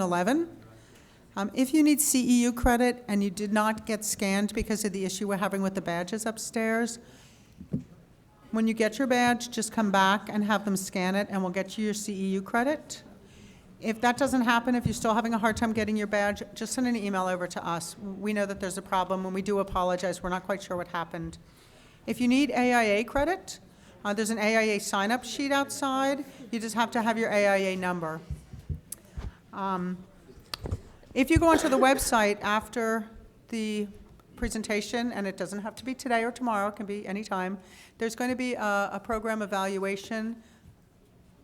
11. If you need CEU credit and you did not get scanned because of the issue we're having with the badges upstairs, when you get your badge, just come back and have them scan it and we'll get you your CEU credit. If that doesn't happen, if you're still having a hard time getting your badge, just send an email over to us. We know that there's a problem and we do apologize. We're not quite sure what happened. If you need AIA credit, there's an AIA sign-up sheet outside. You just have to have your AIA number. If you go onto the website after the presentation, and it doesn't have to be today or tomorrow, it can be anytime, there's going to be a program evaluation.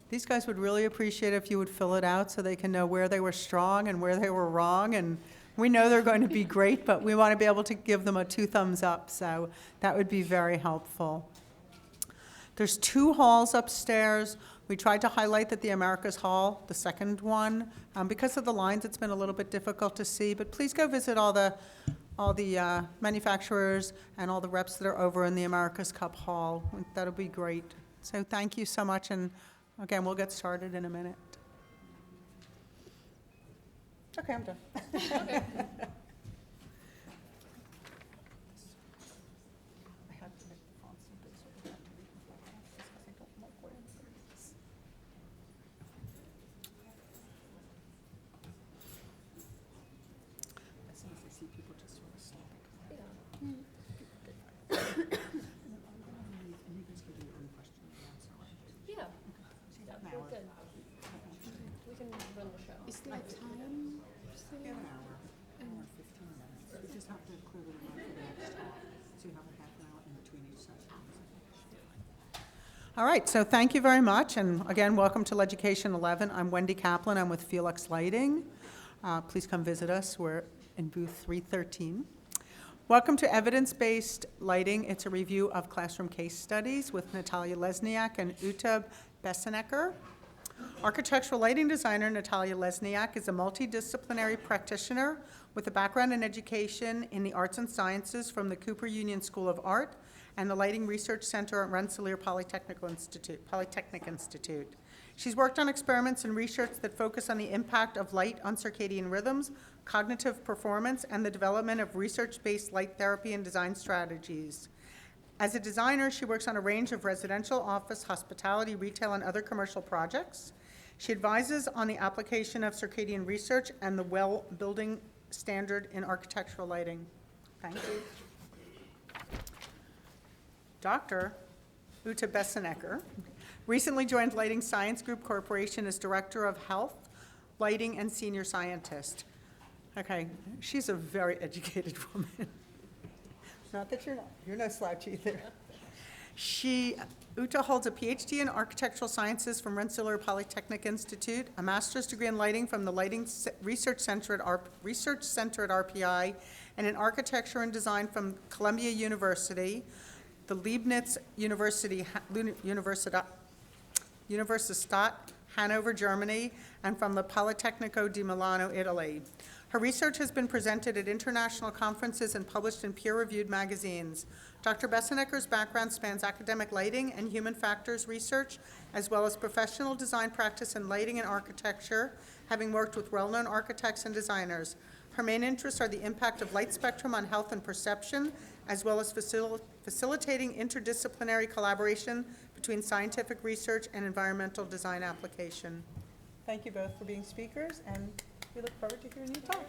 These guys would really appreciate it if you would fill it out so they can know where they were strong and where they were wrong. And we know they're going to be great, but we want to be able to give them a 2 thumbs up, so that would be very helpful. There's 2 halls upstairs. We tried to highlight that the Americas Hall, the second one, because of the lines, it's been a little bit difficult to see, but please go visit all the manufacturers and all the reps that are over in the America's Cup Hall. That'll be great. So thank you so much, and again, we'll get started in a minute. Okay, I'm done. Okay. Is there time? An hour, 15 minutes. You just have to clear the room for the next talk. So you have a half an hour in between each session. All right, so thank you very much. And again, welcome to LEDucation 11. I'm Wendy Kaplan. I'm with Felix Lighting. Please come visit us. We're in booth 313. Welcome to Evidence-Based Lighting. It's a review of classroom case studies with Natalia Lesniak and Uta Besenecker. Architectural lighting designer Natalia Lesniak is a multidisciplinary practitioner with a background in education in the arts and sciences from the Cooper Union School of Art and the Lighting Research Center at Rensselaer Polytechnic Institute. She's worked on experiments and research that focus on the impact of light on circadian rhythms, cognitive performance, and the development of research-based light therapy and design strategies. As a designer, she works on a range of residential, office, hospitality, retail, and other commercial projects. She advises on the application of circadian research and the WELL building standard in architectural lighting. Thank you. Dr. Uta Besenecker recently joined Lighting Science Group Corporation as Director of Health, Lighting, and Senior Scientist. Okay, she's a very educated woman. Not that you're not. You're no slouch either. Uta holds a PhD in Architectural Sciences from Rensselaer Polytechnic Institute, a master's degree in lighting from the Lighting Research Center at RPI, and in Architecture and Design from Columbia University, the Leibniz Universitat Hanover, Germany, and from the Politecnico di Milano, Italy. Her research has been presented at international conferences and published in peer-reviewed magazines. Dr. Besenecker's background spans academic lighting and human factors research, as well as professional design practice in lighting and architecture, having worked with well-known architects and designers. Her main interests are the impact of light spectrum on health and perception, as well as facilitating interdisciplinary collaboration between scientific research and environmental design application. Thank you both for being speakers, and we look forward to hearing you talk.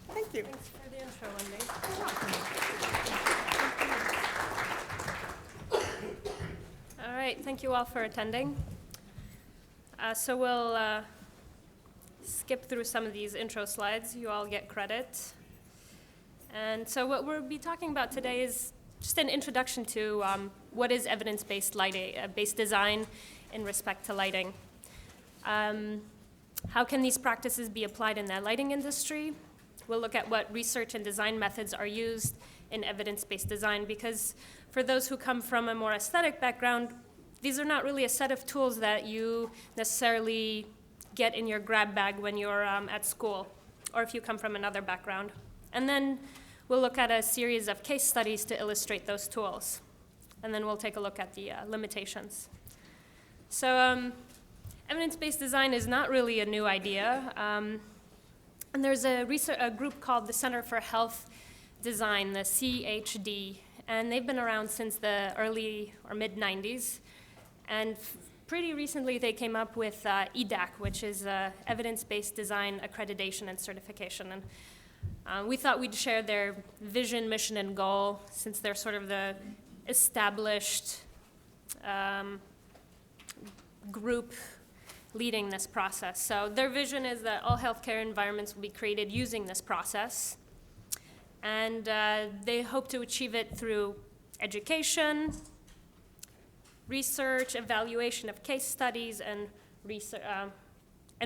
Thank you. Thanks for the intro, Wendy. You're welcome. All right, thank you all for attending. So we'll skip through some of these intro slides. You all get credit. And so what we'll be talking about today is just an introduction to what is evidence-based lighting, based design in respect to lighting. How can these practices be applied in the lighting industry? We'll look at what research and design methods are used in evidence-based design, because for those who come from a more aesthetic background, these are not really a set of tools that you necessarily get in your grab bag when you're at school, or if you come from another background. And then we'll look at a series of case studies to illustrate those tools. And then we'll take a look at the limitations. So evidence-based design is not really a new idea. And there's a group called the Center for Health Design, the CHD, and they've been around since the early or mid-90s. And pretty recently they came up with EDAC, which is Evidence-Based Design Accreditation and Certification. And we thought we'd share their vision, mission, and goal, since they're sort of the established group leading this process. So their vision is that all healthcare environments will be created using this process. And they hope to achieve it through education, research, evaluation of case studies, and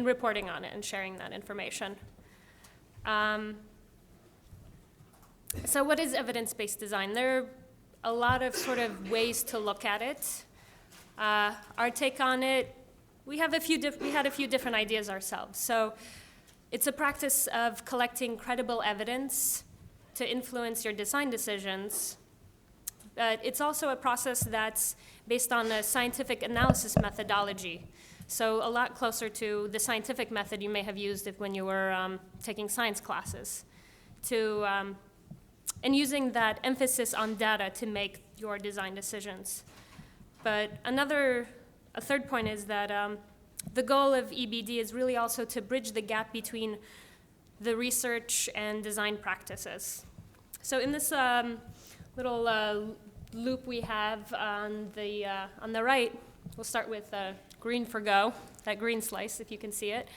reporting on it and sharing that information. So what is evidence-based design? There are a lot of sort of ways to look at it. Our take on it, we had a few different ideas ourselves. So it's a practice of collecting credible evidence to influence your design decisions. But it's also a process that's based on a scientific analysis methodology. So a lot closer to the scientific method you may have used when you were taking science classes. And using that emphasis on data to make your design decisions. But a third point is that the goal of EBD is really also to bridge the gap between the research and design practices. So in this little loop we have on the right, we'll start with green for go, that green slice, if you can see it.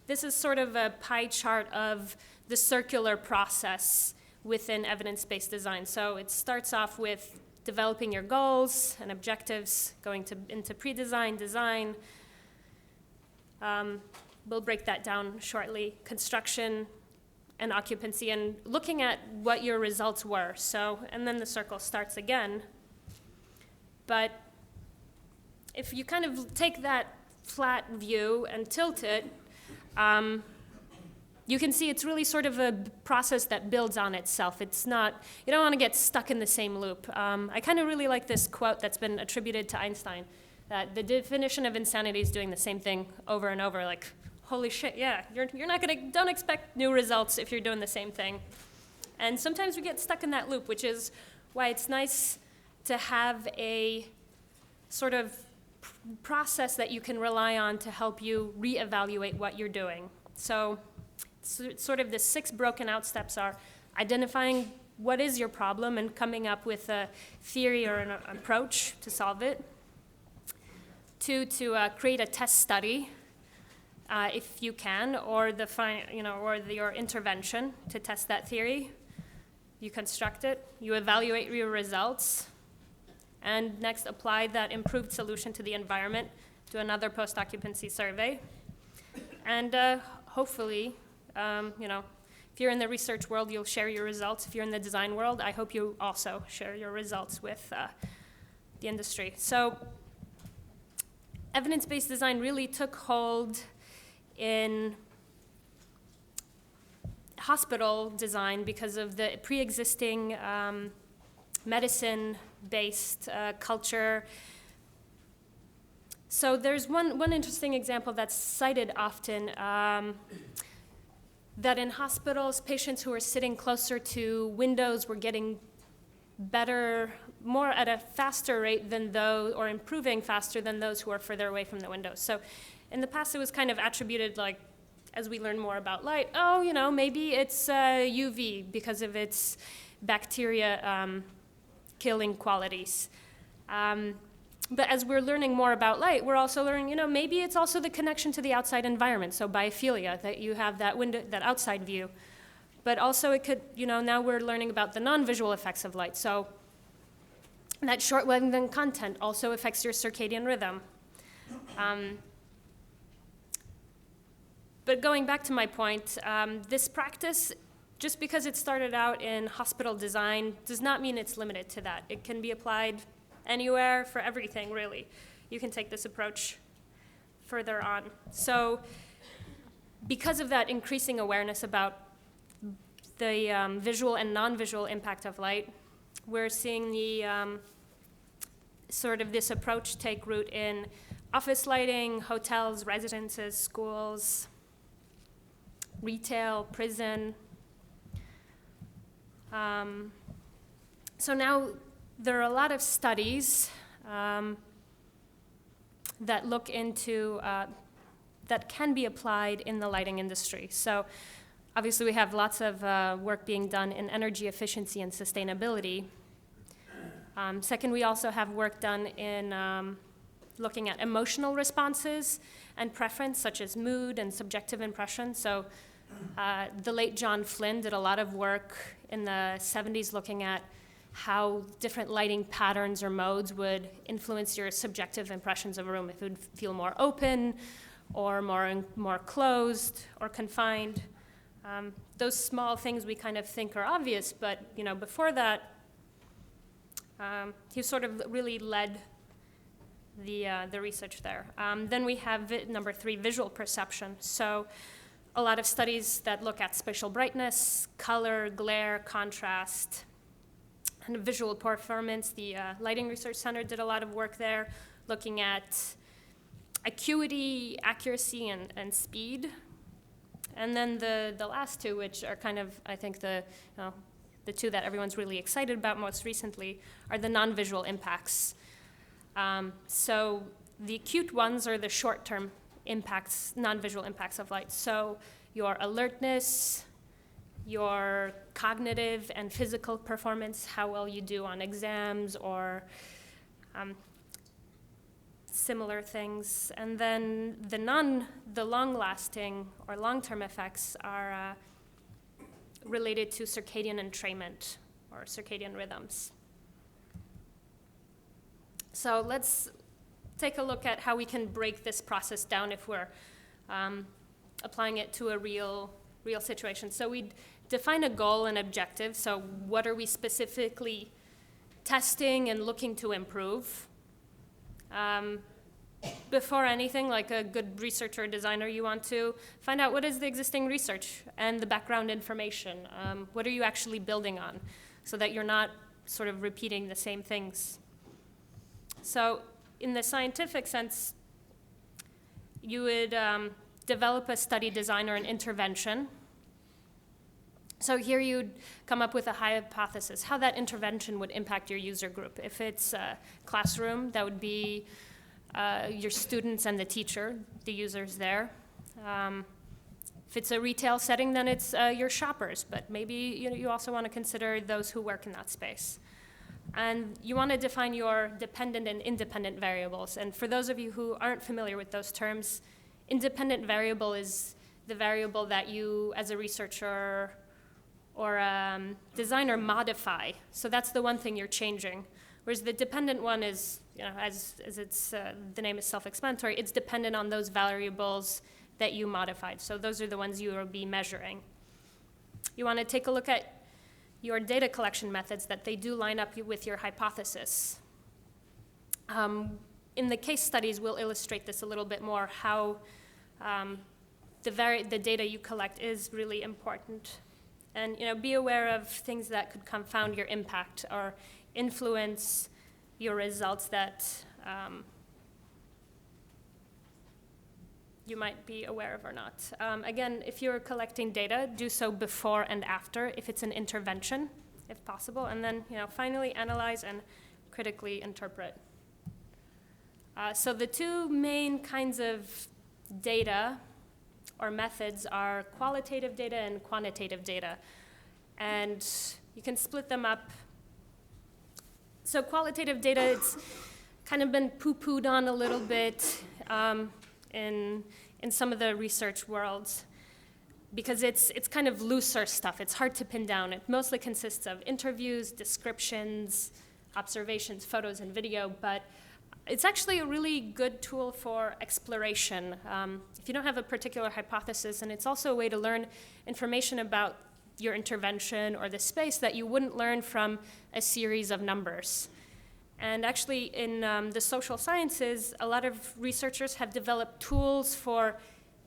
This is sort of a pie chart of the circular process within evidence-based design. So it starts off with developing your goals and objectives, going into pre-design, design. We'll break that down shortly. Construction and occupancy, and looking at what your results were. So, and then the circle starts again. But if you kind of take that flat view and tilt it, you can see it's really sort of a process that builds on itself. It's not, you don't want to get stuck in the same loop. I kind of really like this quote that's been attributed to Einstein, that the definition of insanity is doing the same thing over and over, like, holy shit, yeah, you're not gonna, don't expect new results if you're doing the same thing. And sometimes we get stuck in that loop, which is why it's nice to have a sort of process that you can rely on to help you reevaluate what you're doing. So sort of the 6 broken out steps are identifying what is your problem and coming up with a theory or an approach to solve it. 2, to create a test study, if you can, or your intervention to test that theory. You construct it, you evaluate your results, and next apply that improved solution to the environment, do another post-occupancy survey, and hopefully, if you're in the research world, you'll share your results. If you're in the design world, I hope you also share your results with the industry. So evidence-based design really took hold in hospital design because of the pre-existing medicine-based culture. So there's one interesting example that's cited often, that in hospitals, patients who are sitting closer to windows were getting better, more at a faster rate than those, or improving faster than those who are further away from the windows. So in the past, it was kind of attributed, like, as we learn more about light, maybe it's UV because of its bacteria killing qualities. But as we're learning more about light, we're also learning, maybe it's also the connection to the outside environment, so biophilia, that you have that window, that outside view. But also it could, now we're learning about the non-visual effects of light. So that short wavelength content also affects your circadian rhythm. But going back to my point, this practice, just because it started out in hospital design, does not mean it's limited to that. It can be applied anywhere for everything, really. You can take this approach further on. So because of that increasing awareness about the visual and non-visual impact of light, we're seeing the sort of this approach take root in office lighting, hotels, residences, schools. retail, prison. So now there are a lot of studies that look into, that can be applied in the lighting industry. So obviously we have lots of work being done in energy efficiency and sustainability. Second, we also have work done in looking at emotional responses and preference, such as mood and subjective impression. So the late John Flynn did a lot of work in the 70s looking at how different lighting patterns or modes would influence your subjective impressions of a room, if it would feel more open or more closed or confined. Those small things we kind of think are obvious, but before that, he sort of really led the research there. Then we have number 3, visual perception. So a lot of studies that look at spatial brightness, color, glare, contrast, and visual performance. The Lighting Research Center did a lot of work there, looking at acuity, accuracy, and speed. And then the last two, which are kind of, I think, the two that everyone's really excited about most recently, are the non-visual impacts. So the acute ones are the short-term impacts, non-visual impacts of light. So your alertness, your cognitive and physical performance, how well you do on exams or similar things. And then the long-lasting or long-term effects are related to circadian entrainment or circadian rhythms. So let's take a look at how we can break this process down if we're applying it to a real situation. So we define a goal and objective. So what are we specifically testing and looking to improve? Before anything, like a good researcher or designer, you want to find out what is the existing research and the background information. What are you actually building on so that you're not sort of repeating the same things? So in the scientific sense, you would develop a study design or an intervention. So here you'd come up with a hypothesis, how that intervention would impact your user group. If it's a classroom, that would be your students and the teacher, the users there. If it's a retail setting, then it's your shoppers, but maybe you also want to consider those who work in that space. And you want to define your dependent and independent variables. And for those of you who aren't familiar with those terms, independent variable is the variable that you, as a researcher or designer, modify. So that's the one thing you're changing. Whereas the dependent one is, as it's the name is self-explanatory, it's dependent on those variables that you modified. So those are the ones you will be measuring. You want to take a look at your data collection methods, that they do line up with your hypothesis. In the case studies, we'll illustrate this a little bit more, how the data you collect is really important. And be aware of things that could confound your impact or influence your results that you might be aware of or not. Again, if you're collecting data, do so before and after, if it's an intervention, if possible, and then finally analyze and critically interpret. So the two main kinds of data or methods are qualitative data and quantitative data. And you can split them up. So qualitative data, it's kind of been poo-pooed on a little bit in some of the research worlds, because it's kind of looser stuff. It's hard to pin down. It mostly consists of interviews, descriptions, observations, photos, and video, but it's actually a really good tool for exploration. If you don't have a particular hypothesis, and it's also a way to learn information about your intervention or the space that you wouldn't learn from a series of numbers. And actually, in the social sciences, a lot of researchers have developed tools for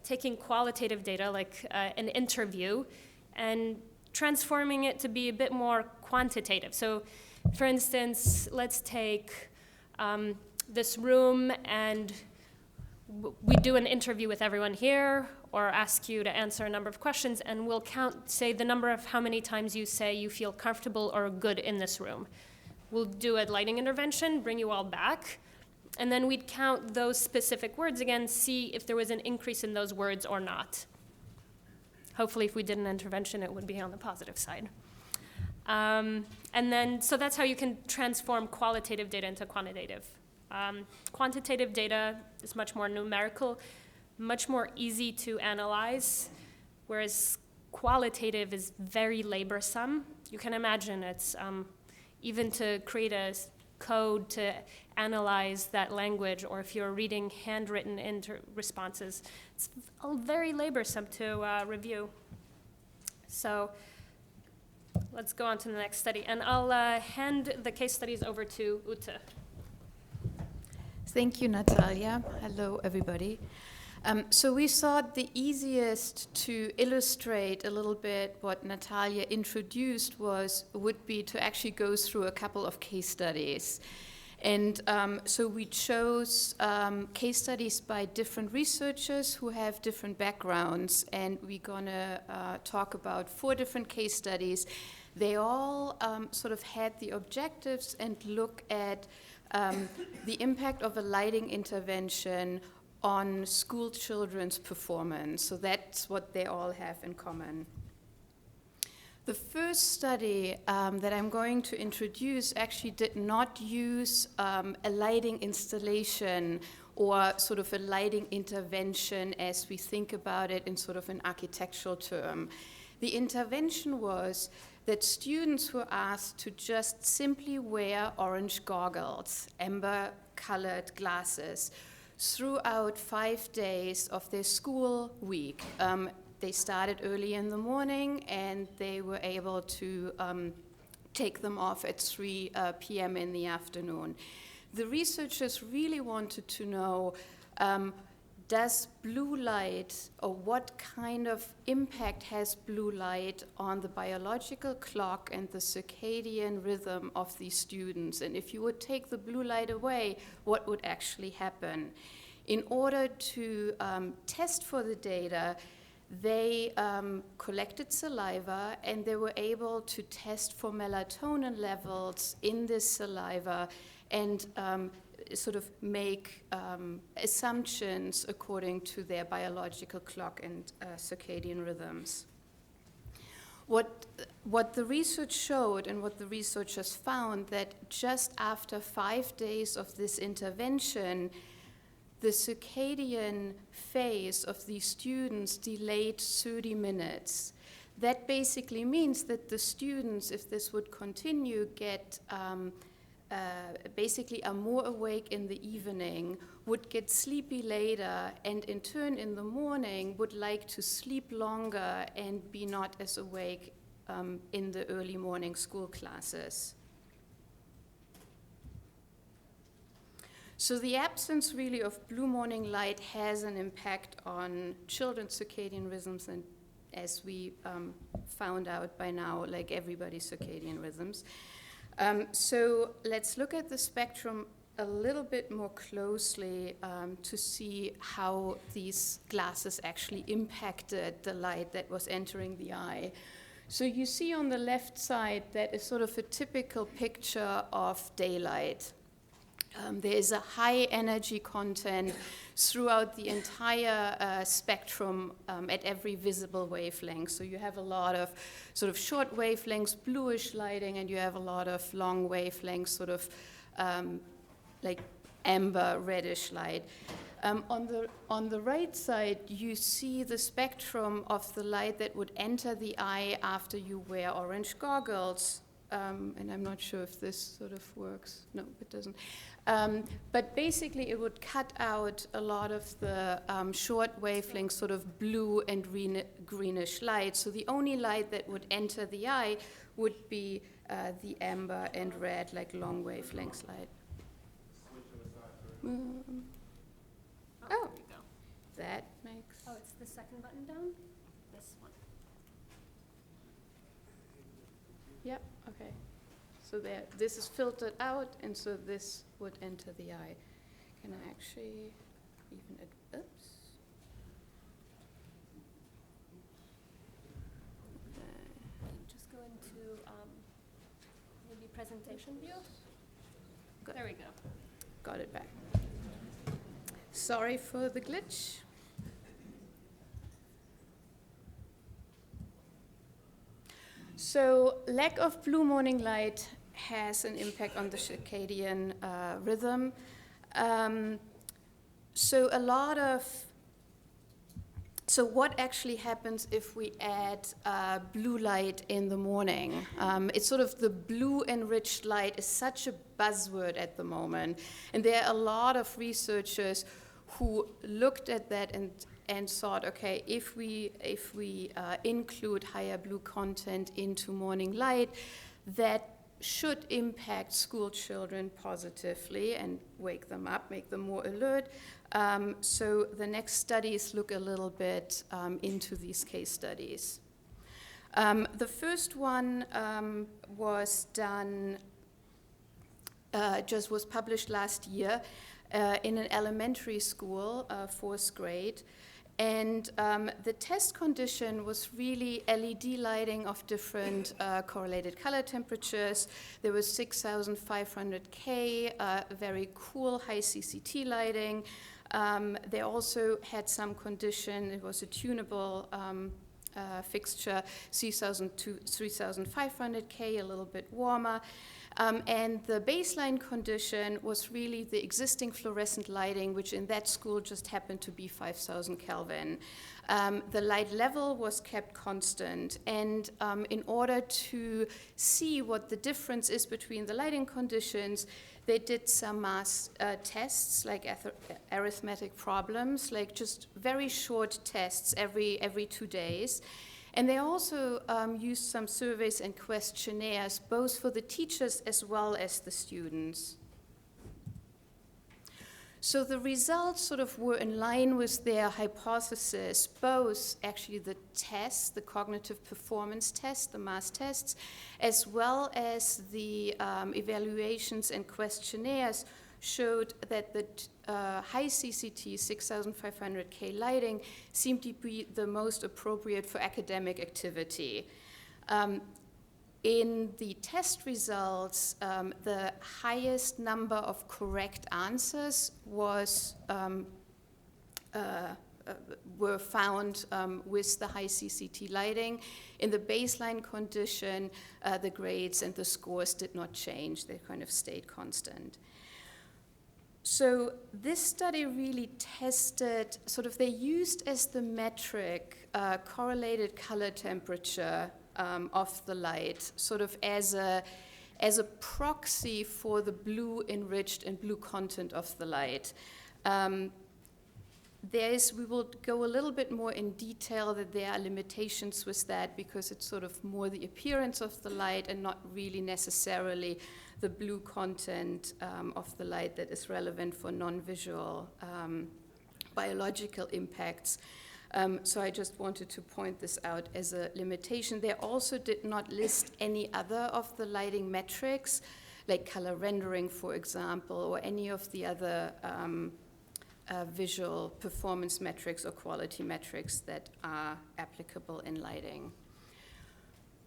taking qualitative data, like an interview, and transforming it to be a bit more quantitative. So, for instance, let's take this room, and we do an interview with everyone here or ask you to answer a number of questions, and we'll count, say, the number of how many times you say you feel comfortable or good in this room. We'll do a lighting intervention, bring you all back, and then we'd count those specific words again, see if there was an increase in those words or not. Hopefully, if we did an intervention, it would be on the positive side. And then, so that's how you can transform qualitative data into quantitative. Quantitative data is much more numerical, much more easy to analyze, whereas qualitative is very laborsome. You can imagine it's even to create a code to analyze that language, or if you're reading handwritten responses, it's very laborsome to review. So let's go on to the next study, and I'll hand the case studies over to Ute. Thank you, Natalia. Hello, everybody. So we thought the easiest to illustrate a little bit what Natalia introduced would be to actually go through a couple of case studies. And so we chose case studies by different researchers who have different backgrounds, and we're gonna talk about 4 different case studies. They all sort of had the objectives and look at the impact of a lighting intervention on school children's performance. So that's what they all have in common. The first study that I'm going to introduce actually did not use a lighting installation or sort of a lighting intervention as we think about it in sort of an architectural term. The intervention was that students were asked to just simply wear orange goggles, amber-colored glasses, throughout 5 days of their school week. They started early in the morning, and they were able to take them off at 3 p.m. in the afternoon. The researchers really wanted to know, does blue light, or what kind of impact has blue light on the biological clock and the circadian rhythm of these students? And if you would take the blue light away, what would actually happen? In order to test for the data, they collected saliva, and they were able to test for melatonin levels in this saliva and sort of make assumptions according to their biological clock and circadian rhythms. What the research showed and what the researchers found, that just after 5 days of this intervention, the circadian phase of these students delayed 30 minutes. That basically means that the students, if this would continue, basically are more awake in the evening, would get sleepy later, and in turn in the morning would like to sleep longer and be not as awake in the early morning school classes. So the absence really of blue morning light has an impact on children's circadian rhythms, and as we found out by now, like everybody's circadian rhythms. So let's look at the spectrum a little bit more closely to see how these glasses actually impacted the light that was entering the eye. So you see on the left side, that is sort of a typical picture of daylight. There is a high energy content throughout the entire spectrum at every visible wavelength. So you have a lot of sort of short wavelengths, bluish lighting, and you have a lot of long wavelengths, sort of like amber reddish light. On the right side, you see the spectrum of the light that would enter the eye after you wear orange goggles. And I'm not sure if this sort of works. No, it doesn't. But basically, it would cut out a lot of the short wavelength, sort of blue and greenish light. So the only light that would enter the eye would be the amber and red, like long wavelength light. There you go. That makes... Oh, it's the second button down? This one. Yep, okay. So there, this is filtered out, and so this would enter the eye. Can I actually... even oops. Just go into maybe presentation view. Good. There we go. Got it back. Sorry for the glitch. So lack of blue morning light has an impact on the circadian rhythm. So what actually happens if we add blue light in the morning? It's sort of the blue enriched light is such a buzzword at the moment. And there are a lot of researchers who looked at that and thought, okay, if we include higher blue content into morning light, that should impact school children positively and wake them up, make them more alert. So the next studies look a little bit into these case studies. The first one was done, just was published last year in an elementary school, 4th grade. And the test condition was really LED lighting of different correlated color temperatures. There was 6,500 K, very cool high CCT lighting. They also had some condition, it was a tunable fixture, 3,000 to 3,500 K, a little bit warmer. And the baseline condition was really the existing fluorescent lighting, which in that school just happened to be 5,000 Kelvin. The light level was kept constant. And in order to see what the difference is between the lighting conditions, they did some mass tests, like arithmetic problems, like just very short tests every 2 days. And they also used some surveys and questionnaires, both for the teachers as well as the students. So the results sort of were in line with their hypothesis, both actually the tests, the cognitive performance tests, the mass tests, as well as the evaluations and questionnaires showed that the high CCT 6,500 K lighting seemed to be the most appropriate for academic activity. In the test results, the highest number of correct answers was were found with the high CCT lighting. In the baseline condition, the grades and the scores did not change. They kind of stayed constant. So this study really tested, sort of they used as the metric correlated color temperature of the light, sort of as a proxy for the blue enriched and blue content of the light. We will go a little bit more in detail that there are limitations with that because it's sort of more the appearance of the light and not really necessarily the blue content of the light that is relevant for non-visual biological impacts. So I just wanted to point this out as a limitation. They also did not list any other of the lighting metrics, like color rendering, for example, or any of the other visual performance metrics or quality metrics that are applicable in lighting.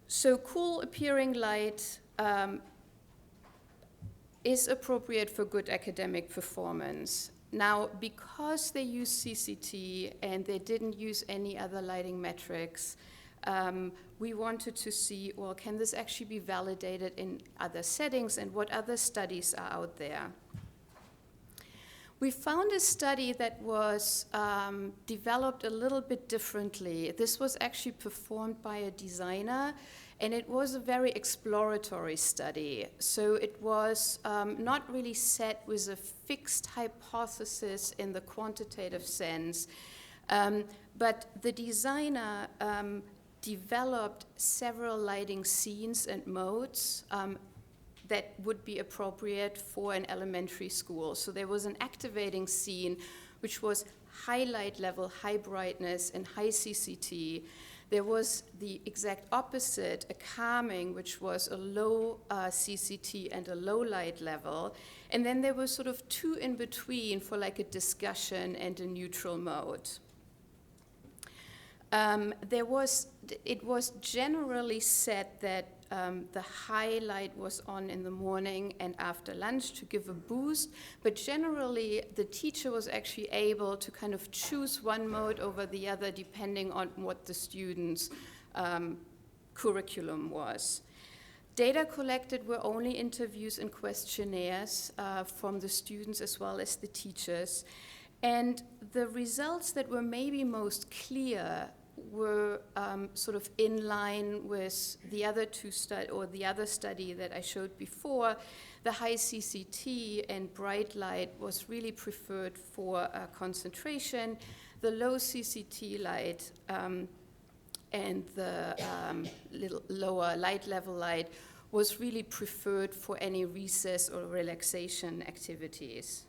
So cool appearing light is appropriate for good academic performance. Now, because they use CCT and they didn't use any other lighting metrics, we wanted to see, well, can this actually be validated in other settings and what other studies are out there? We found a study that was developed a little bit differently. This was actually performed by a designer, and it was a very exploratory study. So it was not really set with a fixed hypothesis in the quantitative sense, but the designer developed several lighting scenes and modes that would be appropriate for an elementary school. So there was an activating scene, which was high light level, high brightness, and high CCT. There was the exact opposite, a calming, which was a low CCT and a low light level. And then there were sort of two in between for like a discussion and a neutral mode. It was generally said that the highlight was on in the morning and after lunch to give a boost, but generally the teacher was actually able to kind of choose one mode over the other depending on what the student's curriculum was. Data collected were only interviews and questionnaires from the students as well as the teachers. And the results that were maybe most clear were sort of in line with the other the other study that I showed before. The high CCT and bright light was really preferred for concentration. The low CCT light and the little lower light level light was really preferred for any recess or relaxation activities.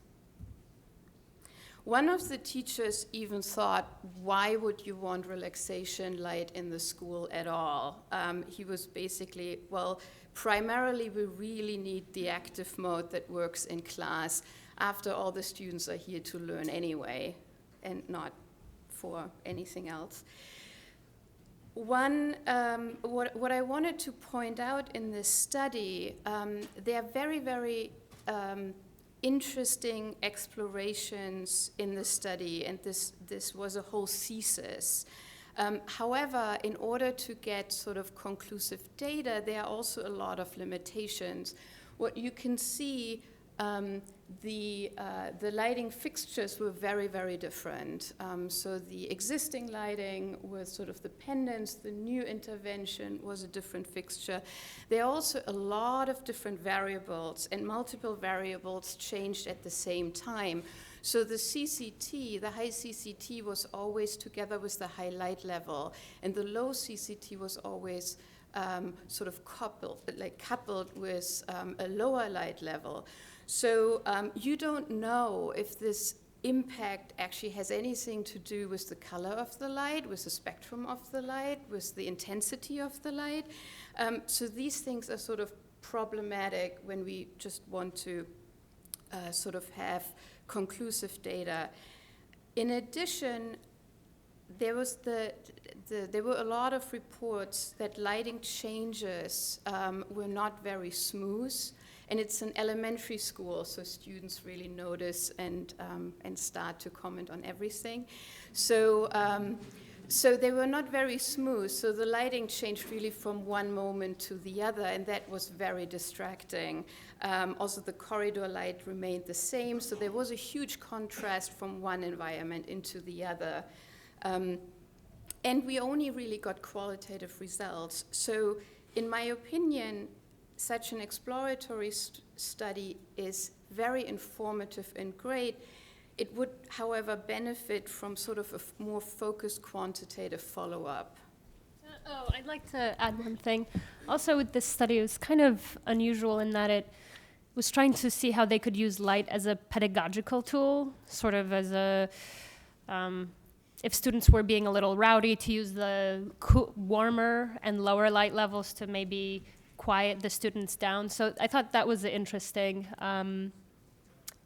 One of the teachers even thought, why would you want relaxation light in the school at all? He was basically, well, primarily we really need the active mode that works in class. After all, the students are here to learn anyway, and not for anything else. What I wanted to point out in this study, there are very, very interesting explorations in the study, and this was a whole thesis. However, in order to get sort of conclusive data, there are also a lot of limitations. What you can see, the lighting fixtures were very, very different. So the existing lighting was sort of the pendants, the new intervention was a different fixture. There are also a lot of different variables, and multiple variables changed at the same time. So the CCT, the high CCT was always together with the high light level, and the low CCT was always sort of coupled with a lower light level. So you don't know if this impact actually has anything to do with the color of the light, with the spectrum of the light, with the intensity of the light. So these things are sort of problematic when we just want to sort of have conclusive data. In addition, there were a lot of reports that lighting changes were not very smooth. And it's an elementary school, so students really notice and start to comment on everything. So they were not very smooth, so the lighting changed really from one moment to the other, and that was very distracting. Also, the corridor light remained the same, so there was a huge contrast from one environment into the other. And we only really got qualitative results. So in my opinion, such an exploratory study is very informative and great. It would, however, benefit from sort of a more focused quantitative follow-up. I'd like to add one thing. Also with this study, it was kind of unusual in that it was trying to see how they could use light as a pedagogical tool, sort of as a, if students were being a little rowdy, to use the warmer and lower light levels to maybe quiet the students down. So I thought that was interesting.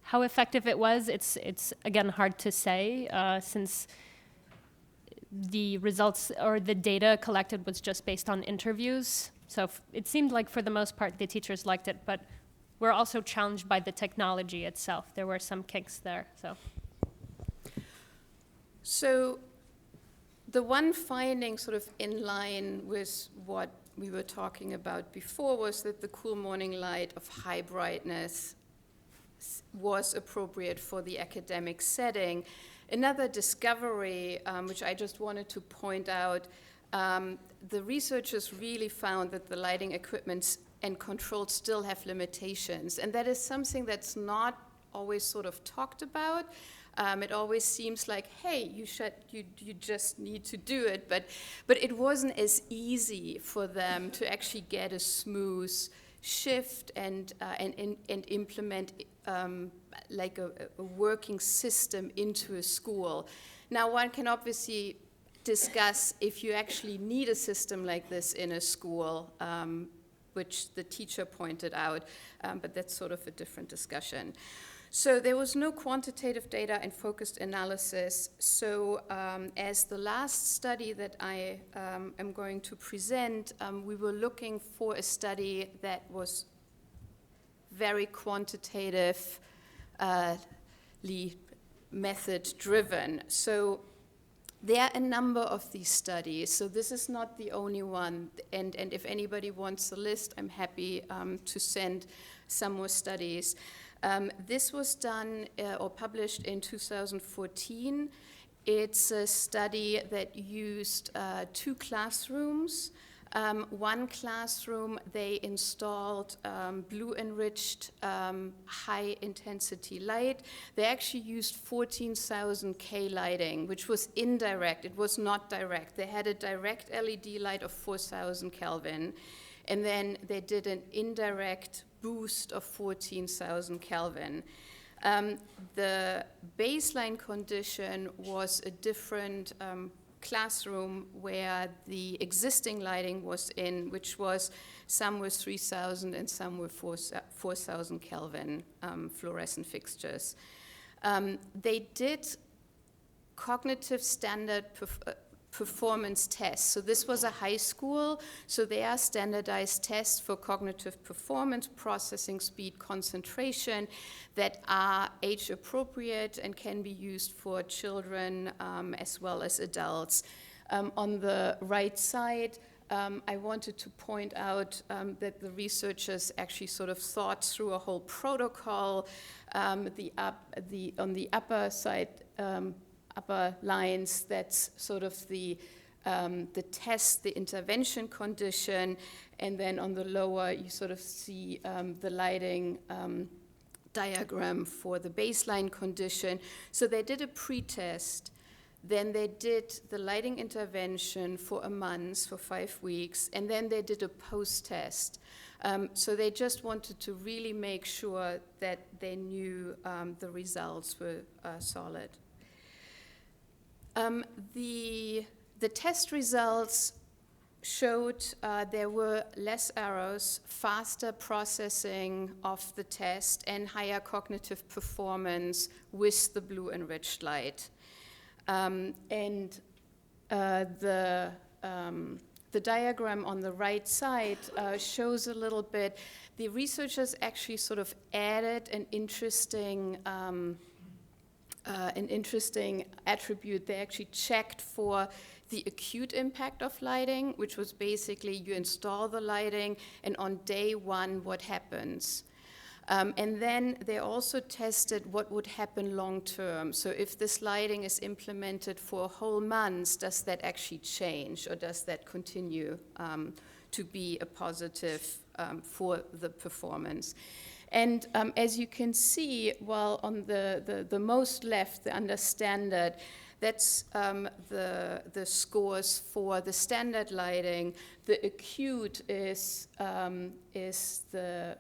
How effective it was, it's again hard to say since the results or the data collected was just based on interviews. So it seemed like for the most part the teachers liked it, but we're also challenged by the technology itself. There were some kinks there. So the one finding sort of in line with what we were talking about before was that the cool morning light of high brightness was appropriate for the academic setting. Another discovery, which I just wanted to point out, the researchers really found that the lighting equipment and controls still have limitations, and that is something that's not always sort of talked about. It always seems like, hey, you just need to do it, but it wasn't as easy for them to actually get a smooth shift and implement like a working system into a school. Now, one can obviously discuss if you actually need a system like this in a school, which the teacher pointed out, but that's sort of a different discussion. So there was no quantitative data and focused analysis. So as the last study that I am going to present, we were looking for a study that was very quantitatively method driven. So there are a number of these studies, so this is not the only one, and if anybody wants a list, I'm happy to send some more studies. This was done or published in 2014. It's a study that used 2 classrooms. One classroom, they installed blue-enriched high-intensity light. They actually used 14,000 K lighting, which was indirect. It was not direct. They had a direct LED light of 4,000 Kelvin, and then they did an indirect boost of 14,000 Kelvin. The baseline condition was a different classroom where the existing lighting was in, which was some were 3,000 and some were 4,000 Kelvin fluorescent fixtures. They did cognitive standard performance tests. So this was a high school, so they are standardized tests for cognitive performance, processing speed, concentration that are age appropriate and can be used for children as well as adults. On the right side, I wanted to point out that the researchers actually sort of thought through a whole protocol. On the upper side, upper lines, that's sort of the test, the intervention condition, and then on the lower you sort of see the lighting diagram for the baseline condition. So they did a pre-test, then they did the lighting intervention for a month, for 5 weeks, and then they did a post-test. So they just wanted to really make sure that they knew the results were solid. The test results showed there were less errors, faster processing of the test, and higher cognitive performance with the blue enriched light. The diagram on the right side shows a little bit. The researchers actually sort of added an interesting attribute. They actually checked for the acute impact of lighting, which was basically you install the lighting and on day 1 what happens. And then they also tested what would happen long term. So if this lighting is implemented for a whole month, does that actually change or does that continue to be a positive for the performance? And as you can see, well, on the most left, the under standard, that's the scores for the standard lighting. The acute is the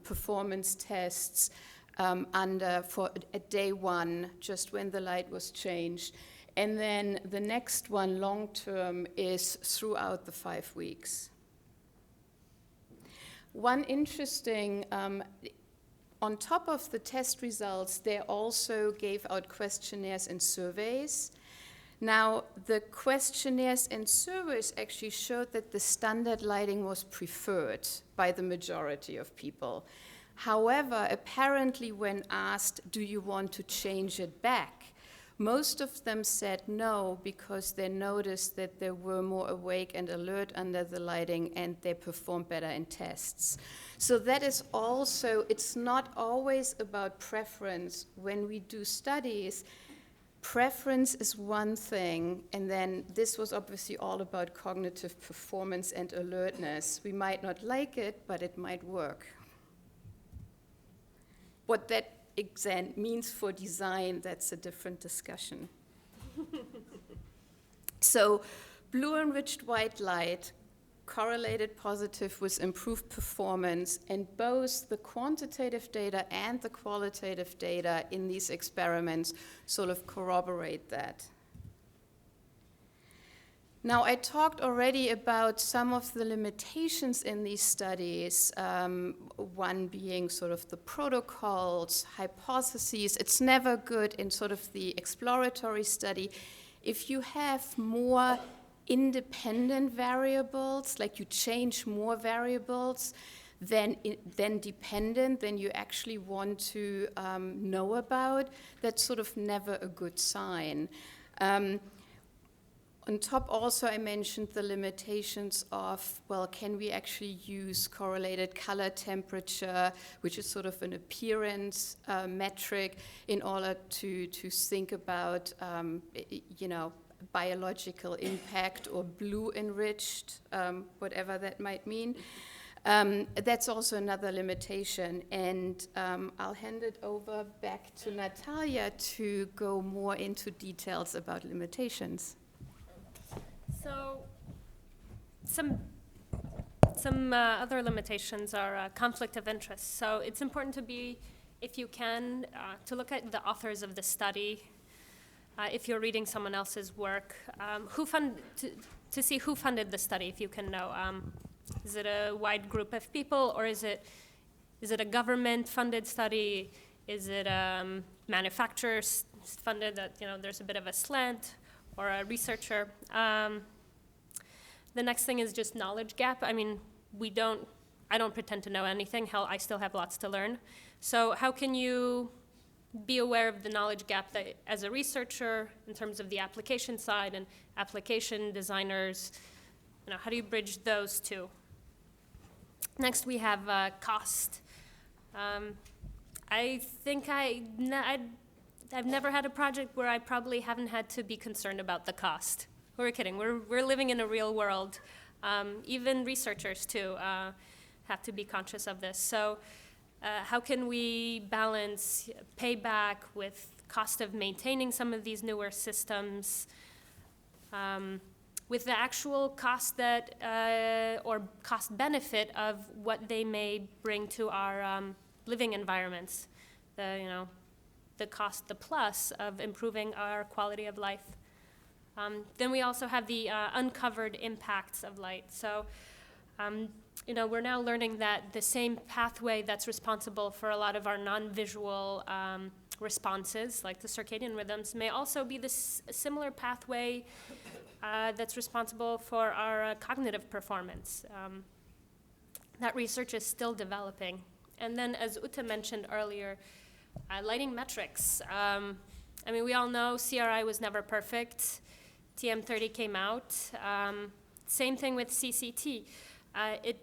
performance tests for at day 1, just when the light was changed. And then the next one, long term, is throughout the 5 weeks. One interesting, on top of the test results, they also gave out questionnaires and surveys. Now, the questionnaires and surveys actually showed that the standard lighting was preferred by the majority of people. However, apparently when asked, do you want to change it back? Most of them said no, because they noticed that they were more awake and alert under the lighting and they performed better in tests. So that is also, it's not always about preference. When we do studies, preference is one thing, and then this was obviously all about cognitive performance and alertness. We might not like it, but it might work. What that exam means for design, that's a different discussion. So blue enriched white light correlated positive with improved performance, and both the quantitative data and the qualitative data in these experiments sort of corroborate that. Now, I talked already about some of the limitations in these studies, one being sort of the protocols, hypotheses. It's never good in sort of the exploratory study. If you have more independent variables, like you change more variables than dependent, than you actually want to know about, that's sort of never a good sign. On top also, I mentioned the limitations of, well, can we actually use correlated color temperature, which is sort of an appearance metric, in order to think about, biological impact or blue enriched, whatever that might mean. That's also another limitation. And I'll hand it over back to Natalia to go more into details about limitations. So, some other limitations are conflict of interest. So it's important to be, if you can, to look at the authors of the study. If you're reading someone else's work, to see who funded the study, if you can know. Is it a wide group of people, or is it a government-funded study? Is it manufacturers funded that there's a bit of a slant, or a researcher? The next thing is just knowledge gap. I mean, I don't pretend to know anything. Hell, I still have lots to learn. So how can you be aware of the knowledge gap that, as a researcher, in terms of the application side and application designers, how do you bridge those two? Next, we have cost. I think I've never had a project where I probably haven't had to be concerned about the cost. We're kidding. We're living in a real world. Even researchers, too, have to be conscious of this. So how can we balance payback with cost of maintaining some of these newer systems, with the actual cost or cost benefit of what they may bring to our living environments, the cost, the plus of improving our quality of life. Then we also have the uncovered impacts of light. So, we're now learning that the same pathway that's responsible for a lot of our non-visual responses, like the circadian rhythms, may also be the similar pathway that's responsible for our cognitive performance. That research is still developing. And then, as Uta mentioned earlier, lighting metrics. We all know CRI was never perfect. TM30 came out. Same thing with CCT. It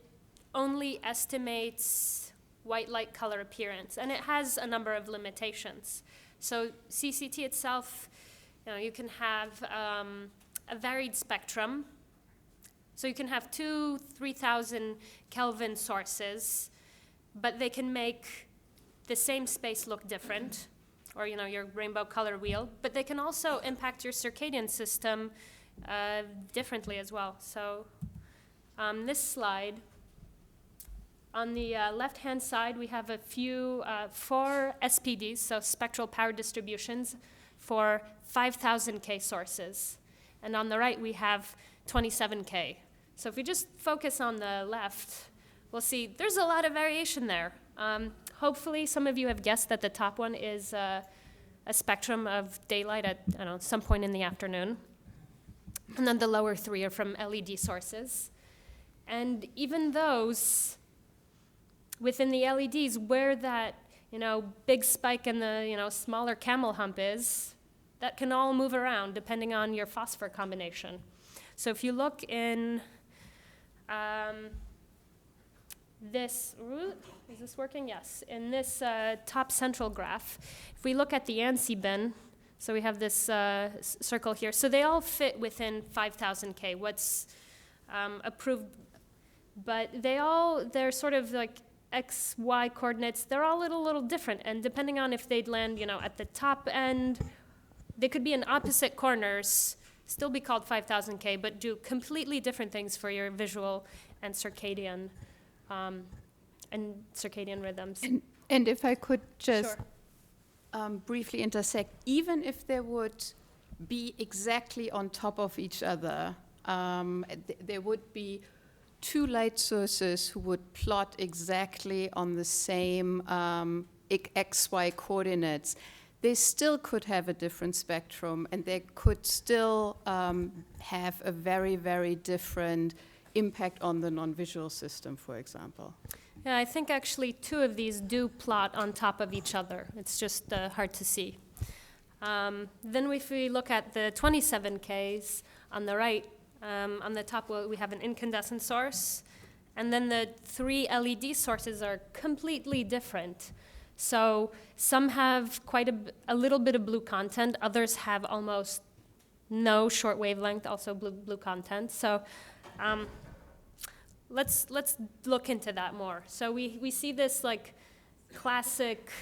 only estimates white light color appearance, and it has a number of limitations. So CCT itself, you can have a varied spectrum. So you can have 3,000 Kelvin sources, but they can make the same space look different, or your rainbow color wheel, but they can also impact your circadian system differently as well. So this slide, on the left-hand side, we have 4 SPDs, so spectral power distributions, for 5,000 K sources. And on the right, we have 27K. So if we just focus on the left, we'll see there's a lot of variation there. Hopefully, some of you have guessed that the top one is a spectrum of daylight at some point in the afternoon. And then the lower 3 are from LED sources. And even those, within the LEDs, where that big spike in the smaller camel hump is, that can all move around depending on your phosphor combination. So if you look in this, is this working? Yes. In this top central graph, if we look at the ANSI bin, so we have this circle here. So they all fit within 5,000 K, what's approved. But they're sort of like X, Y coordinates. They're all a little different. And depending on if they'd land, at the top end, they could be in opposite corners, still be called 5,000 K, but do completely different things for your visual and circadian rhythms. And if I could just Sure. Briefly intersect, even if they would be exactly on top of each other, there would be two light sources who would plot exactly on the same XY coordinates. They still could have a different spectrum, and they could still have a very, very different impact on the non-visual system, for example. Yeah, I think actually two of these do plot on top of each other. It's just hard to see. Then if we look at the 27Ks on the right, on the top we have an incandescent source, and then the three LED sources are completely different. So some have quite a little bit of blue content, others have almost no short wavelength, also blue content. So let's look into that more. So we see this like classic,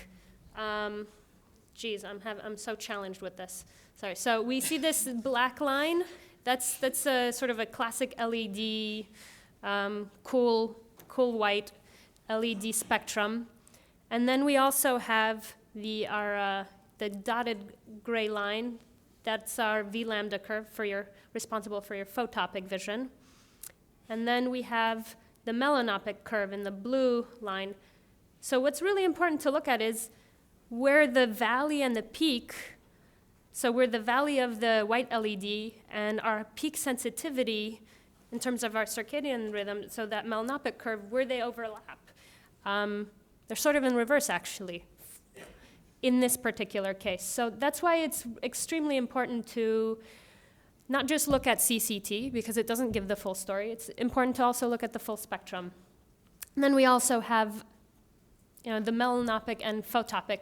geez, I'm so challenged with this. Sorry. So we see this black line. That's a sort of a classic LED, cool white LED spectrum. And then we also have the dotted gray line. That's our V lambda curve responsible for your photopic vision. And then we have the melanopic curve in the blue line. So what's really important to look at is where the valley and the peak, so where the valley of the white LED and our peak sensitivity in terms of our circadian rhythm, so that melanopic curve, where they overlap. They're sort of in reverse, actually, in this particular case. So that's why it's extremely important to not just look at CCT, because it doesn't give the full story. It's important to also look at the full spectrum. And then we also have the melanopic and photopic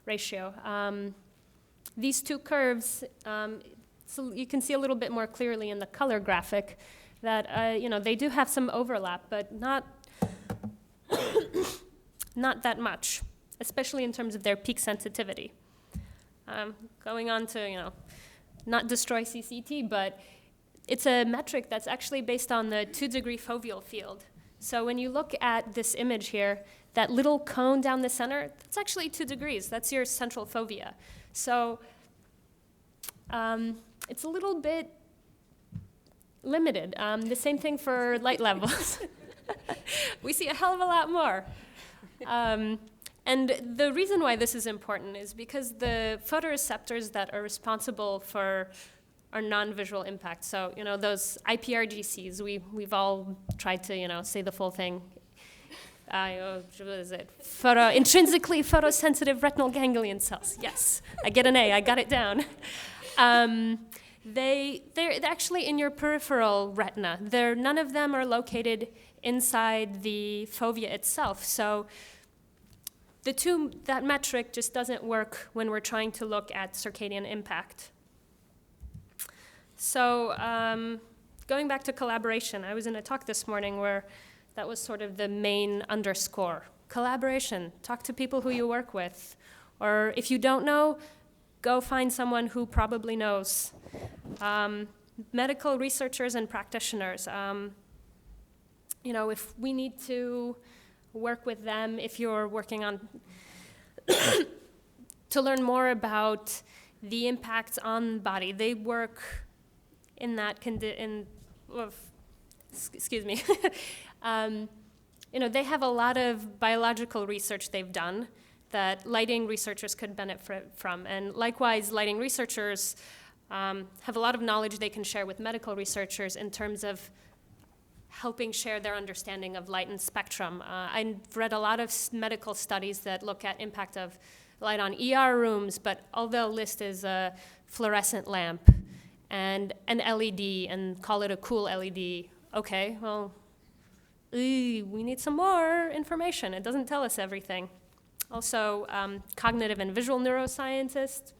ratio. These two curves, so you can see a little bit more clearly in the color graphic that they do have some overlap, but not that much, especially in terms of their peak sensitivity. Going on to, not destroy CCT, but it's a metric that's actually based on the 2-degree foveal field. So when you look at this image here, that little cone down the center, that's actually 2 degrees. That's your central fovea. So it's a little bit limited. The same thing for light levels. We see a hell of a lot more. And the reason why this is important is because the photoreceptors that are responsible for our non-visual impact, so those IPRGCs, we've all tried to say the full thing. What is it? Intrinsically photosensitive retinal ganglion cells. Yes, I get an A. I got it down. They're actually in your peripheral retina. None of them are located inside the fovea itself. So that metric just doesn't work when we're trying to look at circadian impact. So going back to collaboration, I was in a talk this morning where that was sort of the main underscore. Collaboration, talk to people who you work with. Or if you don't know, go find someone who probably knows. Medical researchers and practitioners. If we need to work with them, if you're working on to learn more about the impacts on the body. They work in that excuse me. They have a lot of biological research they've done that lighting researchers could benefit from. And likewise, lighting researchers have a lot of knowledge they can share with medical researchers in terms of helping share their understanding of light and spectrum. I've read a lot of medical studies that look at impact of light on ER rooms, but all they'll list is a fluorescent lamp and an LED and call it a cool LED. Okay, well, we need some more information. It doesn't tell us everything. Also, cognitive and visual neuroscientists,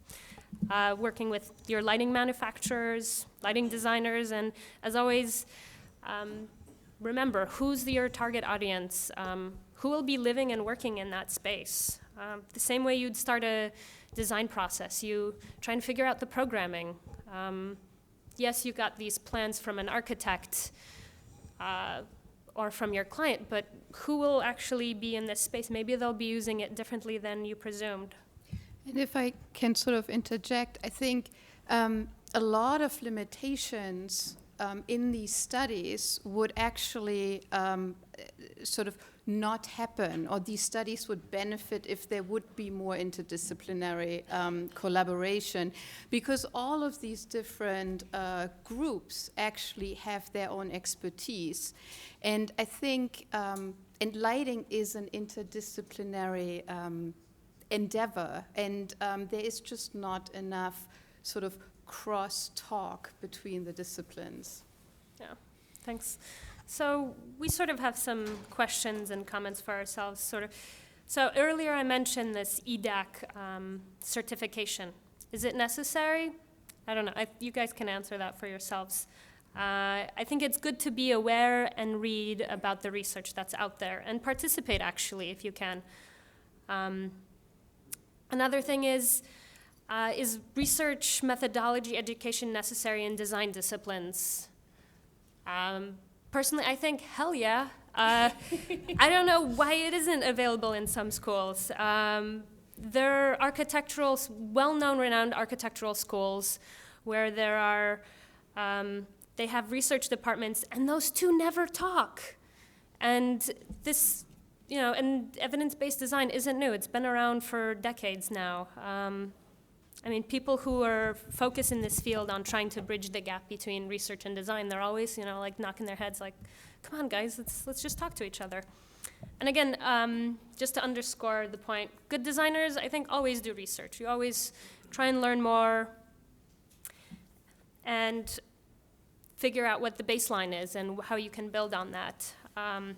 working with your lighting manufacturers, lighting designers, and as always, remember, who's your target audience? Who will be living and working in that space? The same way you'd start a design process, you try and figure out the programming. Yes, you got these plans from an architect or from your client, but who will actually be in this space? Maybe they'll be using it differently than you presumed. And if I can sort of interject, I think a lot of limitations in these studies would actually sort of not happen, or these studies would benefit if there would be more interdisciplinary collaboration, because all of these different groups actually have their own expertise. And I think and lighting is an interdisciplinary endeavor, and there is just not enough sort of cross-talk between the disciplines. Yeah, thanks. So we sort of have some questions and comments for ourselves, sort of. So earlier I mentioned this EDAC certification. Is it necessary? I don't know. You guys can answer that for yourselves. I think it's good to be aware and read about the research that's out there and participate, actually, if you can. Another thing is research methodology education necessary in design disciplines? Personally, I think, hell yeah. I don't know why it isn't available in some schools. There are well-known, renowned architectural schools where there are, they have research departments, and those two never talk. And this, and evidence-based design isn't new. It's been around for decades now. I mean, people who are focused in this field on trying to bridge the gap between research and design, they're always, like knocking their heads like, come on, guys, let's just talk to each other. And again, just to underscore the point, good designers, I think, always do research. You always try and learn more and figure out what the baseline is and how you can build on that. And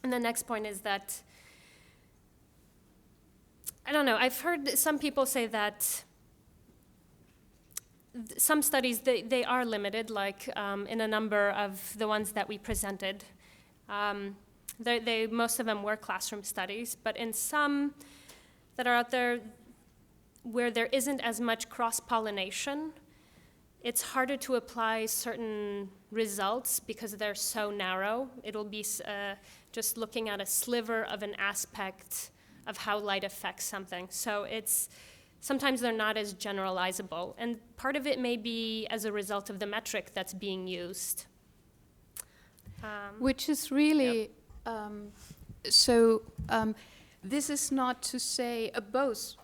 the next point is that, I don't know, I've heard some people say that some studies, they are limited, like in a number of the ones that we presented. Most of them were classroom studies, but in some that are out there where there isn't as much cross-pollination, it's harder to apply certain results because they're so narrow. It'll be just looking at a sliver of an aspect of how light affects something. So sometimes they're not as generalizable. And part of it may be as a result of the metric that's being used. Which is really, this is not to say both.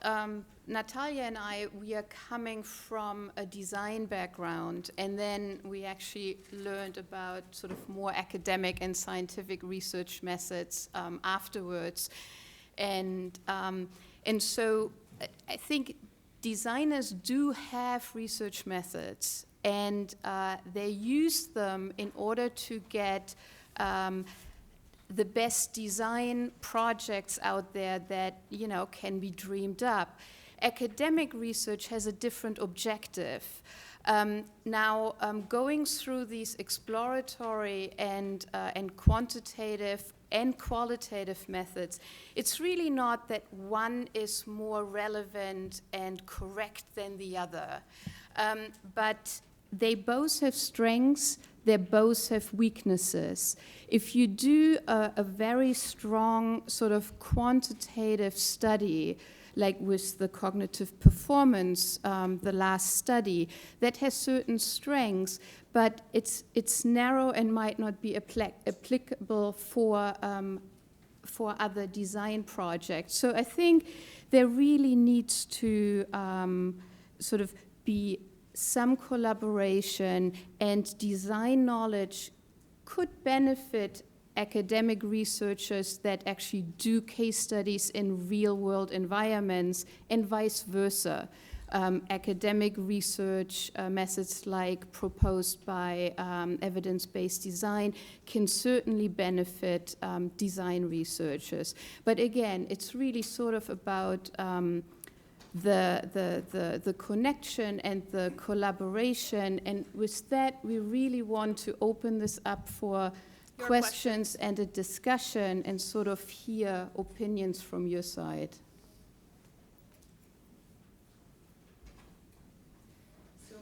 Natalia and I, we are coming from a design background, and then we actually learned about sort of more academic and scientific research methods afterwards. And so I think designers do have research methods, and they use them in order to get the best design projects out there that, can be dreamed up. Academic research has a different objective. Going through these exploratory and quantitative and qualitative methods, it's really not that one is more relevant and correct than the other. But they both have strengths, they both have weaknesses. If you do a very strong sort of quantitative study, like with the cognitive performance, the last study, that has certain strengths, but it's narrow and might not be applicable for other design projects. So I think there really needs to sort of be some collaboration, and design knowledge could benefit academic researchers that actually do case studies in real-world environments, and vice versa. Academic research methods like proposed by evidence-based design can certainly benefit design researchers. But again, it's really sort of about the connection and the collaboration, and with that, we really want to open this up for questions and a discussion, and sort of hear opinions from your side. So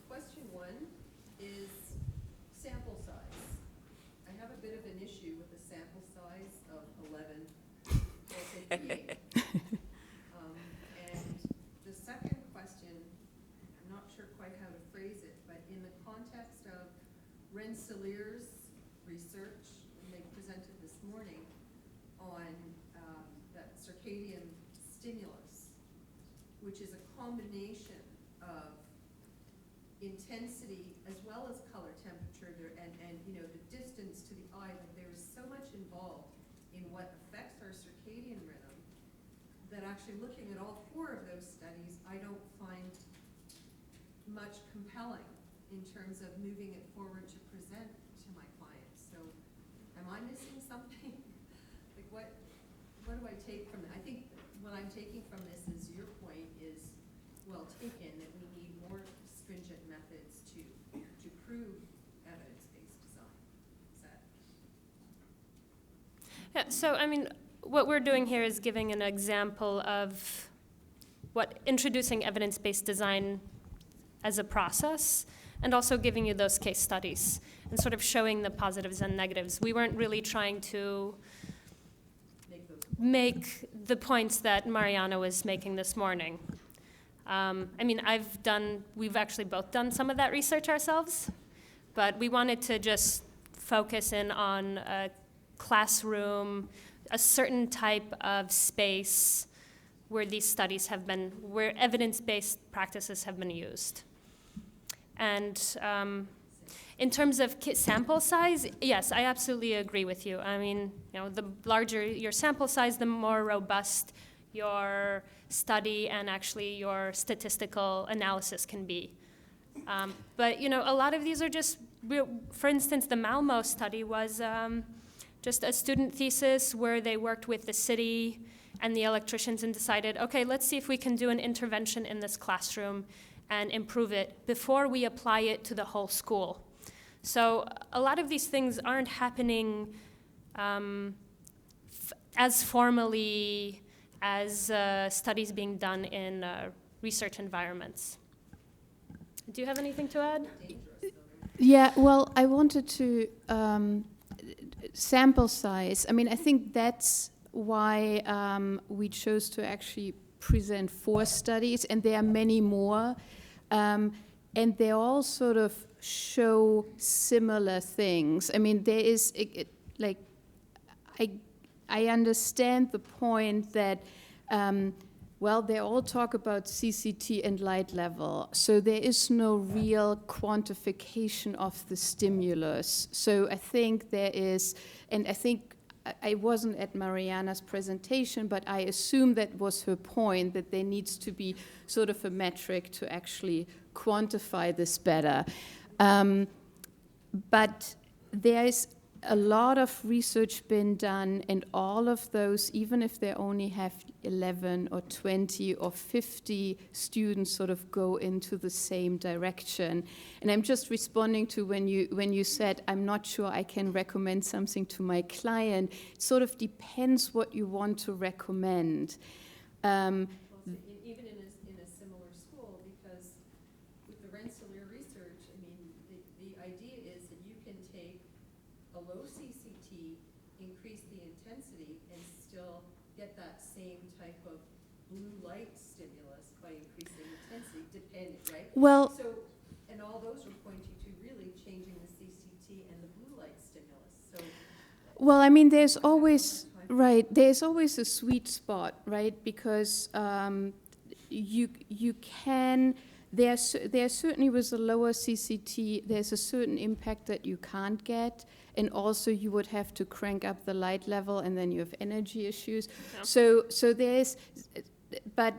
question one is sample size. I have a bit of an issue with a sample size of 11 or 58. And the second question, I'm not sure quite how to phrase it, but in the context of combination of intensity as well as color temperature there, and you know, the distance to the eye, like there is so much involved in what affects our circadian rhythm that actually looking at all 4 of those studies, I don't find much compelling in terms of moving it forward to present to my clients. So am I missing something? Like what do I take from that? I think what I'm taking from this is your point is well taken, that we need more stringent methods to prove evidence-based design. Is that? Yeah, so I mean, what we're doing here is giving an example of what introducing evidence-based design as a process, and also giving you those case studies and sort of showing the positives and negatives. We weren't really trying to make the points that Mariana was making this morning. I mean, we've actually both done some of that research ourselves, but we wanted to just focus in on a classroom, a certain type of space where these studies have been, where evidence-based practices have been used. And in terms of sample size, yes, I absolutely agree with you. I mean, you know, the larger your sample size, the more robust your study and actually your statistical analysis can be. But, you know, a lot of these are just, for instance, the Malmo study was just a student thesis where they worked with the city and the electricians and decided, okay, let's see if we can do an intervention in this classroom and improve it before we apply it to the whole school. So a lot of these things aren't happening as formally as studies being done in research environments. Do you have anything to add? Yeah, well, I wanted to sample size. I mean, I think that's why we chose to actually present 4 studies, and there are many more, and they all sort of show similar things. I mean, there is, like, I understand the point that, well, they all talk about CCT and light level, so there is no real quantification of the stimulus. So I think there is, and I think I wasn't at Mariana's presentation, but I assume that was her point, that there needs to be sort of a metric to actually quantify this better. But there is a lot of research been done, and all of those, even if they only have 11 or 20 or 50 students, sort of go into the same direction. And I'm just responding to when you said, I'm not sure I can recommend something to my client. It sort of depends what you want to recommend. Even in a similar school, because with the Rensselaer research, I mean, the idea is that you can take a low CCT, increase the intensity, and still get that same type of blue light stimulus by increasing intensity, depending, right? Well, So, and all those are pointing to really changing the CCT and the blue light stimulus. So, well, I mean, there's always a sweet spot, right? Because you can. There certainly with a lower CCT, there's a certain impact that you can't get, and also you would have to crank up the light level, and then you have energy issues. Yeah. So there's, but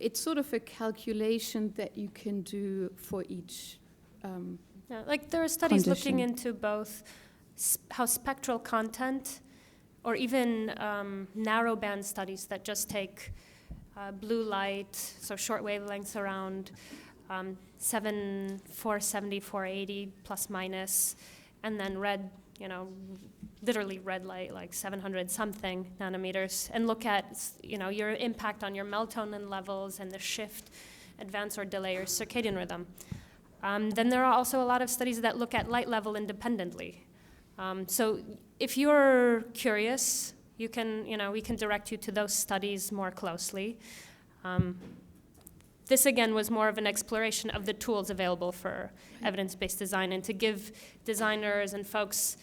it's sort of a calculation that you can do for each. Yeah, like there are studies Condition. looking into both how spectral content, or even narrowband studies that just take blue light, so short wavelengths around 470, 480 plus minus, and then red, you know, literally red light, like 700 something nanometers, and look at, you know, your impact on your melatonin levels and the shift, advance or delay your circadian rhythm. Then there are also a lot of studies that look at light level independently. So if you're curious, we can direct you to those studies more closely. This again was more of an exploration of the tools available for evidence-based design, and to give designers and folks,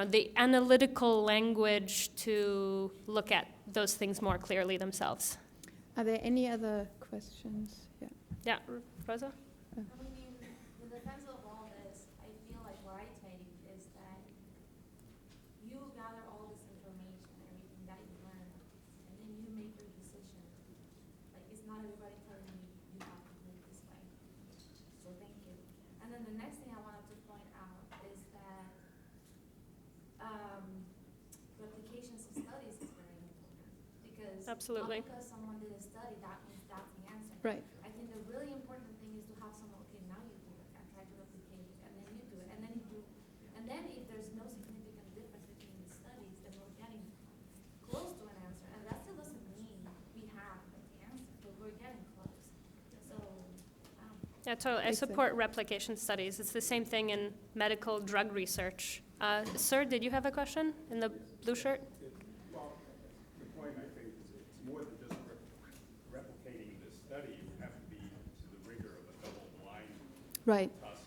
the analytical language to look at those things more clearly themselves. Are there any other questions. Yeah. Yeah, Rosa? I mean, the defense of all this, I feel like what I take is that you gather all this information, everything that you learn, and then you make your decision. Like, it's not everybody telling you you have to do it this way. So thank you. And then the next thing I wanted to point out is that replications of studies is very important. Because Absolutely. not because someone did a study, that means that's the answer. Right. I think the really important thing is to have someone, okay, now you do it, and try to replicate it, and then you do it, and then you do, and then if there's no significant difference between the studies, then we're getting close to an answer, and that still doesn't mean we have the answer, but we're getting close. So, Yeah, totally. I support replication studies. It's the same thing in medical drug research. Sir, did you have a question in the blue shirt? Well, the point, I think, is it's more than just replicating the study. You have to be to the rigor of a double-blind Right. test,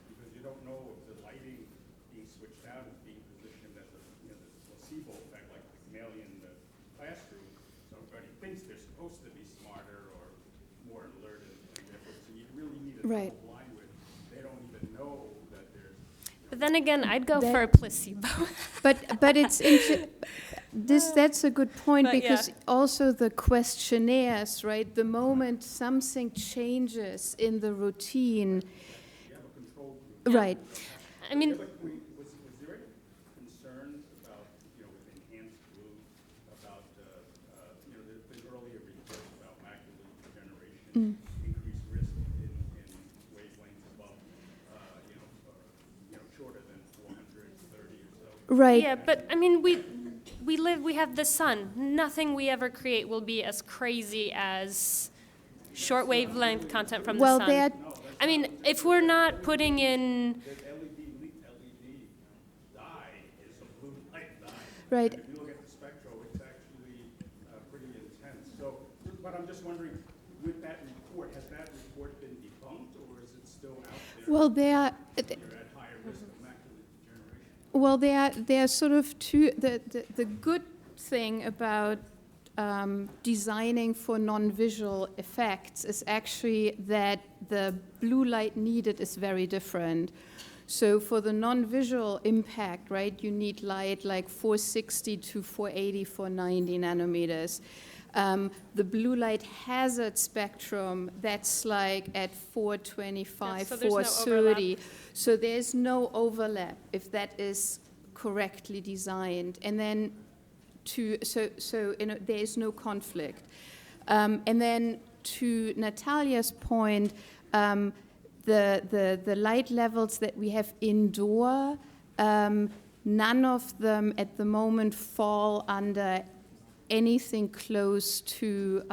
because you don't know if the lighting being switched out is being positioned as a, the placebo effect, like Pygmalion in the classroom. So everybody thinks they're supposed to be smarter or more alert and different. So you really need a Right. double-blind where they don't even know that there's. But then again, I'd go That- for a placebo. But it's that's a good point, But yeah. because also the questionnaires, right? The moment something changes in the routine, You have a control group. right? I mean, Yeah, but was there any concerns about, with enhanced blue, about, there's been earlier reports about macular degeneration, increased risk in wavelengths above, shorter than 430 or so. Right. yeah, but I mean, we have the sun. Nothing we ever create will be as crazy as short wavelength content from Well, the there. sun. I mean, if we're not putting in, The LED dye is a blue light dye. Right. And if you look at the spectral, it's actually pretty intense. So, but I'm just wondering, with that report, has that report been debunked, or is it still out there? Well, You're at higher risk of macular degeneration. Well, there are sort of two. The good thing about designing for non-visual effects is actually that the blue light needed is very different. So for the non-visual impact, right, you need light like 460 to 480, 490 nanometers. The blue light hazard spectrum, that's like at 425, Yeah, so there's no 430. So there's no overlap if that is correctly designed. And then there is no conflict. And then to Natalia's point, the light levels that we have indoor, none of them at the moment fall under anything close to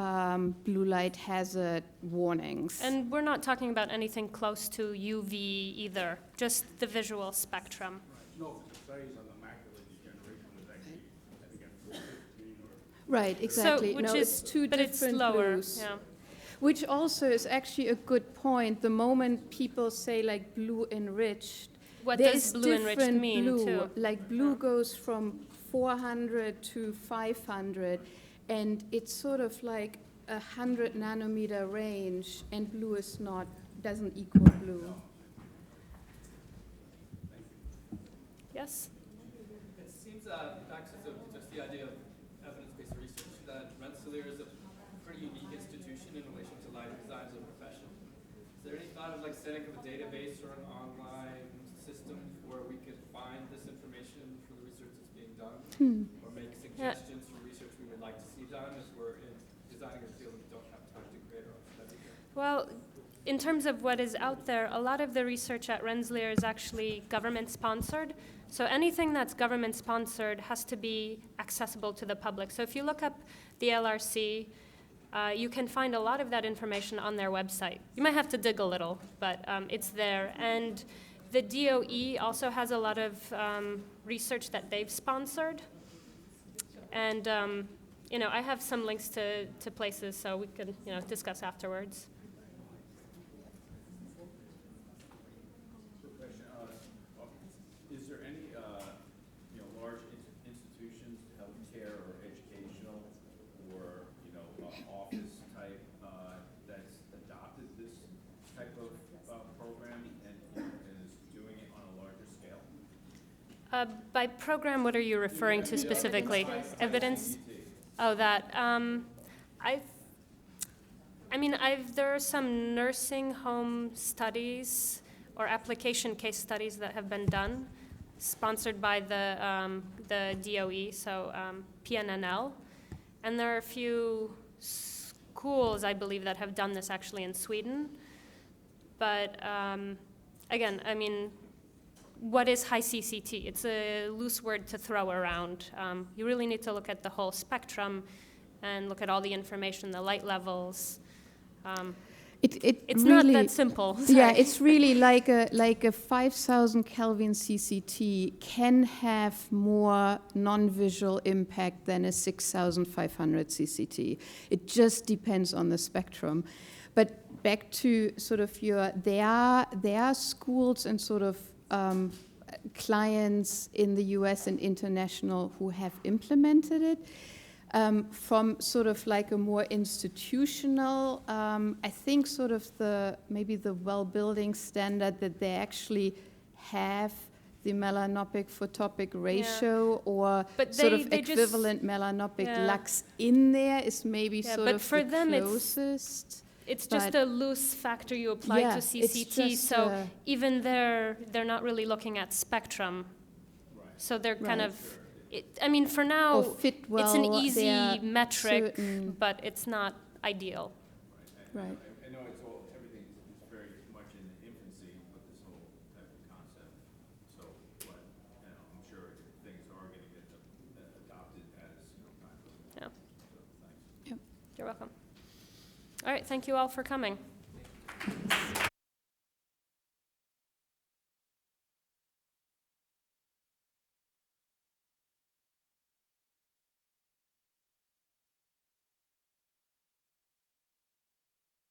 blue light hazard warnings. and we're not talking about anything close to UV either, just the visual spectrum. No, but the studies on the macular degeneration was actually, I think, at 415 or. Right, exactly. So, which No, is, it's two but it's different lower, blues. yeah. Which also is actually a good point. The moment people say like blue enriched, What there does is blue enriched different mean, blue. too? Like blue goes from 400 to 500, and it's sort of like 100 nanometer range, and blue is not, doesn't equal blue. Yes? It seems that, back to just the idea of evidence-based research, that Rensselaer is a pretty unique institution in relation to lighting design as a profession. Is there any thought of like setting up a database or an online system where we could find this information for the research that's being done? Or make suggestions for research we would like to see done if we're designing a field we don't have time to create our own study here? Well, in terms of what is out there, a lot of the research at Rensselaer is actually government-sponsored. So anything that's government-sponsored has to be accessible to the public. So if you look up the LRC, you can find a lot of that information on their website. You might have to dig a little, but it's there. And the DOE also has a lot of research that they've sponsored. And, I have some links to places, so we can, discuss afterwards. Is there any, large institutions, healthcare or educational or, office type By program, what are you referring to specifically? Evidence? Oh, that. There are some nursing home studies or application case studies that have been done, sponsored by the DOE, so PNNL. And there are a few schools, I believe, that have done this actually in Sweden. But again, I mean, what is high CCT? It's a loose word to throw around. You really need to look at the whole spectrum and look at all the information, the light levels. It's really, not that simple. Yeah, Sorry. it's really like a 5,000 Kelvin CCT can have more non-visual impact than a 6,500 CCT. It just depends on the spectrum. But back to sort of there are schools and sort of clients in the US and international who have implemented it. From sort of like a more institutional, I think sort of maybe the well-building standard that they actually have the melanopic photopic ratio or But sort they of just- equivalent melanopic lux in there is maybe sort but of for the them closest. It's just a loose factor you apply Yeah, to it's CCT, just, so even they're not really looking at spectrum. Right. So they're kind Right. of, I mean, for now, Or fit well, it's an easy they're metric, certain- but it's not ideal. Right. I know everything is very much in the infancy with this whole type of concept. So, but, I'm sure things are going to get adopted as, time goes on. Yeah. So, thanks. You're welcome. All right, thank you all for coming.